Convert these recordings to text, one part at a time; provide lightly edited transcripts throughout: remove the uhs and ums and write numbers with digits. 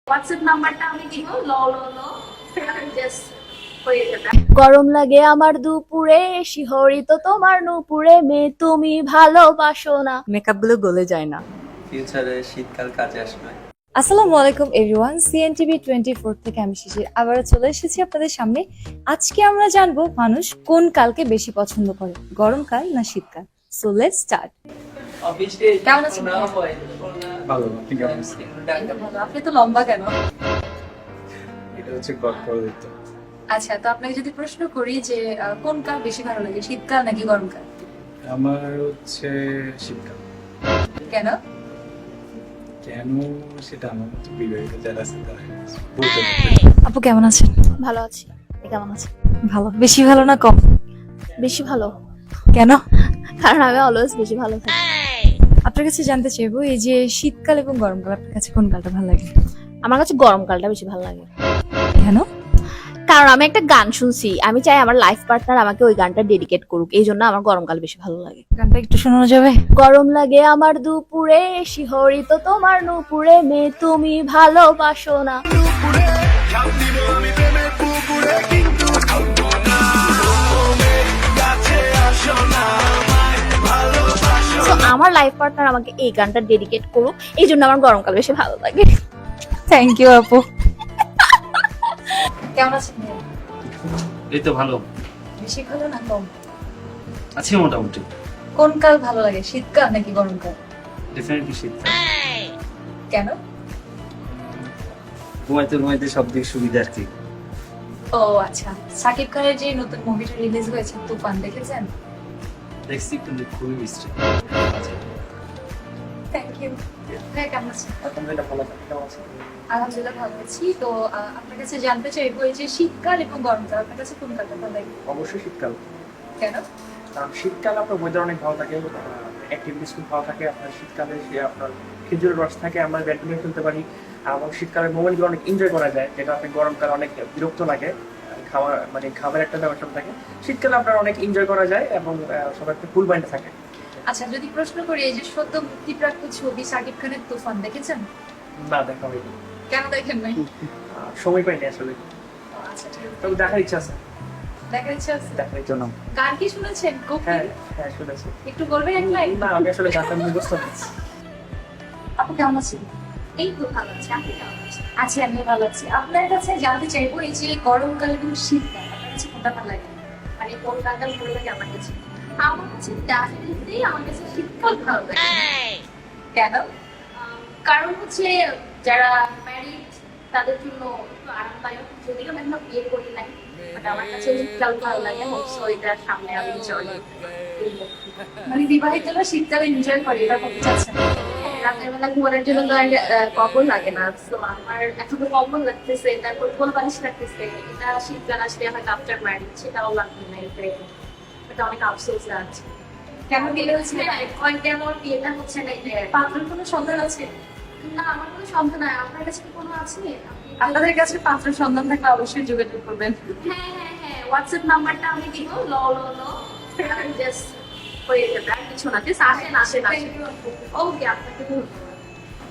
WhatsApp নাম্বারটা আমি দিব ল ল ল জাস্ট হয়ে যাবে। গরম লাগে আমার দুপুরে, শিহরিত তোমার নুপুরে, মেয়ে তুমি ভালোবাসো না। মেকআপ গুলো গলে যায় না। ফিউচারে শীতকাল কাজে আসবে। আসসালামু আলাইকুম এভরিওয়ান, সিএনটিভি 24 থেকে আমি শিশির আবারও চলে এসেছি আপনাদের সামনে। আজকে আমরা জানবো মানুষ কোন কালকে বেশি পছন্দ করে, গরমকাল না শীতকাল। So let's start. কেমন আছেন? ভালো, আপনি কেমন আছেন? ভালো। আপনি তো লম্বা কেন? এটা হচ্ছে গল্প। আচ্ছা, তো আপনাকে যদি প্রশ্ন করি যে কোন কাল বেশি ভালো লাগে, শীতকাল নাকি গরমকাল? আমার হচ্ছে শীতকাল। কেন? কেন সেটা আমার মতো বিবাহিত যারা আছে তারা বলতে পারবে। আপু কেমন আছেন? ভালো আছি। আপনি কেমন আছেন? ভালো। বেশি ভালো না কম? বেশি ভালো, কেন? কারণ আমি অলওয়েজ বেশি ভালো থাকি। আপনার কাছে জানতে চাইবো, এই যে শীতকাল এবং গরমকাল আপনার কাছে কোন কালটা ভালো লাগে? আমার কাছে গরমকালটা বেশি ভালো লাগে। কেন? কারণ আমি একটা গান শুনছি, আমি চাই আমার লাইফ পার্টনার আমাকে ওই গানটা ডেডিকেট করুক, এই জন্য আমার গরমকাল বেশি ভালো লাগে। গানটা একটু শোনানো যাবে? গরম লাগে আমার দুপুরে, শিহরিত তোমার নুপুরে, মেয়ে তুমি ভালোবাসো না। So, আমার লাইফ পার্টনার আমাকে এই গানটা ডেডিকেট করুক, এই জন্য আমার গরমকাল বেশি ভালো লাগে। থ্যাংক ইউ আপু। কেমন আছেন? এই তো ভালো বেশি ভালো না কম? আছি মোটামুটি। কোন কাল ভালো লাগে, শীতকাল নাকি গরমকাল? ডেফিনেটলি শীতকাল। কেন? ঘুমাইতে ঘুমাইতে সব দিক সুবিধা আর কি। ও আচ্ছা, সাকিব খানের যে নতুন মুভিটা রিলিজ হয়েছে তুফান, দেখেছেন? দেখছি কিন্তু খুবই মিষ্টি। আচ্ছা, থ্যাংক ইউ। ভাই কেমন আছেন? আলহামদুলিল্লাহ ভালো আছি। কেমন আছেন? আলহামদুলিল্লাহ ভালো আছি। তো আপনার কাছে জানতে চাইবো, এই যে শীতকাল এবং গরমকাল আপনার কাছে কোন কালটা ভালো লাগে? অবশ্যই শীতকাল। কেন? কারণ শীতকালে আপনার ওয়েদার অনেক ভালো থাকে, অ্যাক্টিভিটিস খুব ভালো থাকে। আপনার শীতকালে সে আপনার খেজুরের রস থাকে, আমরা ব্যাডমিন্টন খেলতে পারি, এবং শীতকালের মোমেন্টগুলো অনেক এনজয় করা যায়, যেটা আপনি গরমকালে অনেক বিরক্ত লাগে। খাওয়া মানে খাবার একটা ব্যাপার থাকে, শীতকালে আপনার অনেক এনজয় করা যায় এবং সবাই একটা ফুল মাইন্ডে থাকে। আচ্ছা, যদি প্রশ্ন করি, এই যে সদ্য মুক্তিপ্রাপ্ত ছবি সাকিব খানের তুফান দেখেছেন? না, দেখা হয়নি। কেন দেখেন নাই? সময় পাইনি আসলে, আচ্ছা ঠিক আছে। তবে দেখার ইচ্ছা আছে। দেখার ইচ্ছা আছে? দেখার জন্য গান কি শুনেছেন? হ্যাঁ হ্যাঁ শুনেছি। একটু বলবেন এক লাইন? না, আমি আসলে গানটা মুখস্থ না। আপু কেমন আছেন? এই তো ভালো আছে। আপনি কেমন আছেন? আছি, আমি ভালো আছি। আপনার কাছে জানতে চাইবো, এই যে গরমকাল এবং শীতকাল আপনার কাছে কোনটা ভালো লাগে? মানে কোন গানটা ভালো লাগে আমার কাছে? আমার কাছে ডেফিনেটলি আমার কাছে শীতকাল ভালো লাগে। কেন? কারণ হচ্ছে যারা ম্যারিড তাদের জন্য একটু আরামদায়ক, যদিও আমি এখনো বিয়ে করি নাই, বাট আমার কাছে শীতকাল ভালো লাগে। হোপসো এটার সামনে আমি এনজয় মানে বিবাহিত হলে শীতকালে এনজয় করে, এটা বলতে চাচ্ছেন? রাতের বেলা ঘুমানোর জন্য তো আর কম্বল লাগে না। তো আমার এখনো কম্বল লাগতেছে, তারপর কোল বালিশ লাগতেছে। এটা শীতকাল আসলে হয়তো আফটার ম্যারিড সেটাও লাগবে না, এটা অনেক আফসোস লাগছে। কেন বিয়ে হয়েছে? কেন বিয়েটা হচ্ছে না? পাত্রের কোনো সন্ধান আছে? না, আমার কোনো সন্দেহ নাই। আপনার কাছে কি কোনো আছে? আপনাদের কাছে পাত্রের সন্ধান থাকলে অবশ্যই যোগাযোগ করবেন। হ্যাঁ হ্যাঁ হ্যাঁ, হোয়াটসঅ্যাপ নাম্বারটা আমি দিব ল ল ল জাস্ট হয়ে যাবে। আর কিছু না, জাস্ট আসেন আসেন আসেন। ওকে, আপনাকে ধন্যবাদ।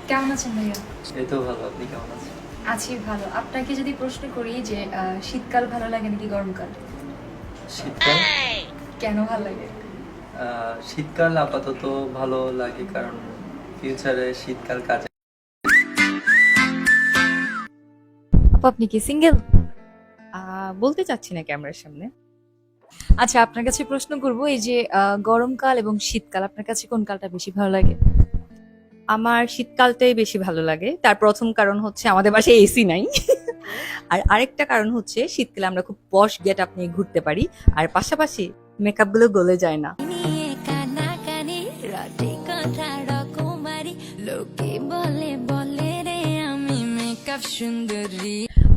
কেমন আছেন ভাইয়া? এই তো ভালো, আপনি কেমন আছেন? আছি ভালো। আপনাকে যদি প্রশ্ন করি যে শীতকাল ভালো লাগে নাকি গরমকাল? শীতকাল। কেন ভালো লাগে? শীতকাল আপাতত ভালো লাগে কারণ ফিউচারে শীতকাল কাজে। আপু আপনি কি সিঙ্গেল? বলতে চাচ্ছি না ক্যামেরার সামনে। আচ্ছা, আপনার কাছে প্রশ্ন করব, এই যে গরমকাল এবং শীতকাল আপনার কাছে কোন কালটা বেশি ভালো লাগে? আমার শীতকালটাই বেশি ভালো লাগে। তার প্রথম কারণ হচ্ছে আমাদের বাসায় এসি নাই। আর আরেকটা কারণ হচ্ছে শীতকালে আমরা খুব পশ গেট আপ নিয়ে ঘুরতে পারি, আর পাশাপাশি মেকআপ গুলো গলে যায় না।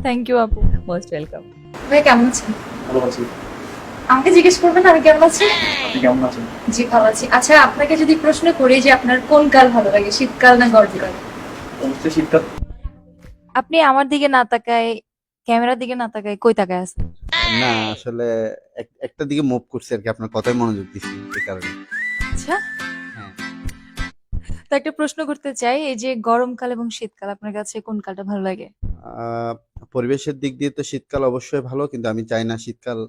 থ্যাংক ইউ আপু। Most welcome. ভাই কেমন আছেন? ভালো আছি। আমাকে জিজ্ঞেস করবেন আমি কেমন আছি? আপনি কেমন আছেন? জি ভালো আছি। আচ্ছা, আপনাকে যদি প্রশ্ন করি যে আপনার কোন কাল ভালো লাগে, শীতকাল না গরমকাল? অবশ্যই শীতকাল। আপনি আমার দিকে না তাকায়, ক্যামেরার দিকে না তাকায় কই তাকায় আছেন? না আসলে একটা দিকে মুভ করছি আর কি, আপনার কথাই মনোযোগ দিচ্ছি এই কারণে। আচ্ছা, হ্যাঁ। তো একটা প্রশ্ন করতে চাই, এই যে গরমকাল এবং শীতকাল আপনার কাছে কোন কালটা ভালো লাগে? আহ, পরিবেশের দিক দিয়ে তো শীতকাল অবশ্যই ভালো, কিন্তু আমি চাই না শীতকাল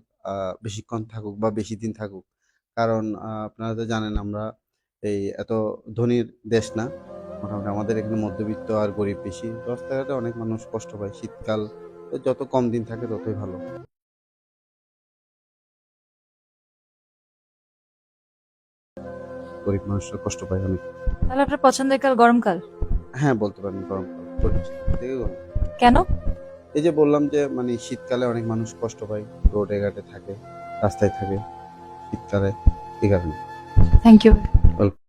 বেশিক্ষণ থাকুক বা বেশি দিন থাকুক। কারণ আপনারা তো জানেন আমরা এই এত ধনীর দেশ না। মোটামুটি আমাদের এখানে মধ্যবিত্ত আর গরিব বেশি, রাস্তাঘাটে অনেক মানুষ কষ্ট পায়। শীতকাল যত কম দিন থাকে ততই ভালো। গরিব মানুষরা কষ্ট পায় অনেক। তাহলে আপনার পছন্দের কাল গরমকাল? হ্যাঁ, বলতে পারেন গরমকাল, পরিবেশের দিক থেকে গরম। কেন? এই যে বললাম যে মানে শীতকালে অনেক মানুষ কষ্ট পায়, রোডে ঘাটে থাকে, রাস্তায় থাকে শীতকালে, এই কারণে। Thank you.